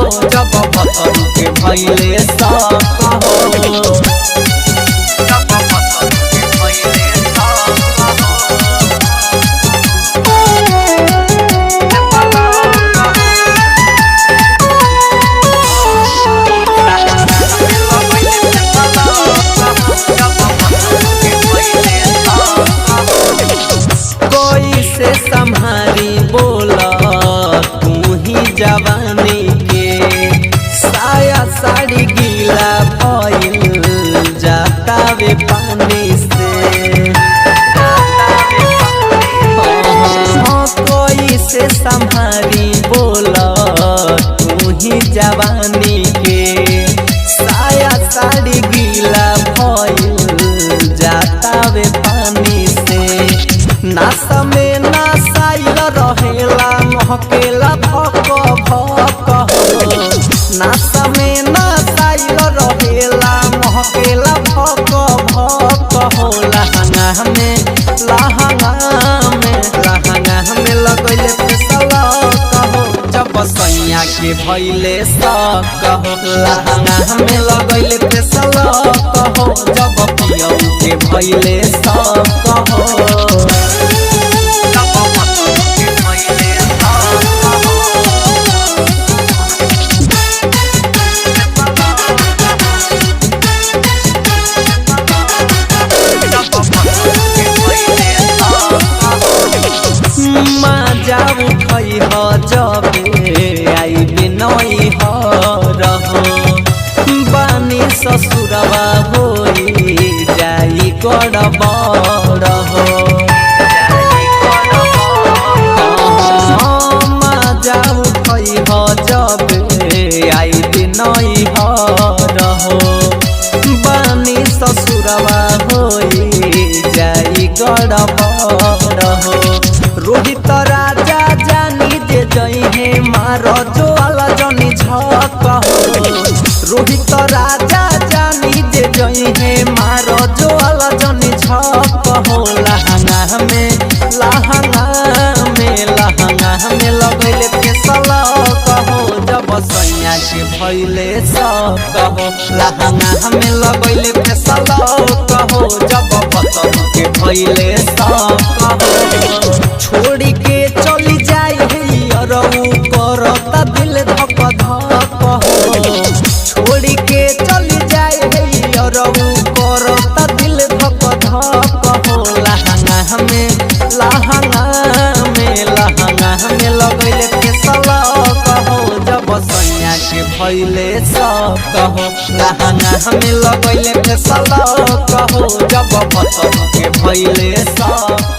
जब भतरू के भइले शक हो। से संहारी बोला तू ही जवानी के साया साड़ी गीला भइल जाता वे पानी से। कोई से संहारी बोला तू ही जवानी के साया साड़ी गीला भइल जाता वे पानी से। नासा में नासाइल रहेला महकेला भक भक हो। नासा में नासाइल रहेला महकेला भक भक हो। लहंगा में लगैले फैसला कहो जब सैया के भइले शक हो। लहंगा में लगैले फैसला कहो जब पियऊ के भइले शक हो। जाऊ खई हो जबे आई बिनई हो रहो। बानी ससुरवा होई जाई गड़बड़ हो। जाऊ खई हो जबे आई बिनई हो रहो। बानी ससुरवा होई जाई गड़बड़ हो। रोहित राजा जानी दे जई है मारो जो वाला जनी झक हो। रोहित राजा जानी दे जई है मारो जो वाला जनी झक हो। लहंगा में लगैले फैसला कहो जब सैया के भइले शक हो। लहंगा में लगैले फैसला कहो जब भतरू के भइले शक हो। छोड़ी के चली जाई अरऊ करता दिल धक धक हो। छोड़ी के चली जाई अरऊ करता दिल धक धक हो। लहंगा में लगैले फैसला कहो जब सैया के भइले शक हो। लहंगा में लगैले फैसला कहो जब भतरू के भइले शक।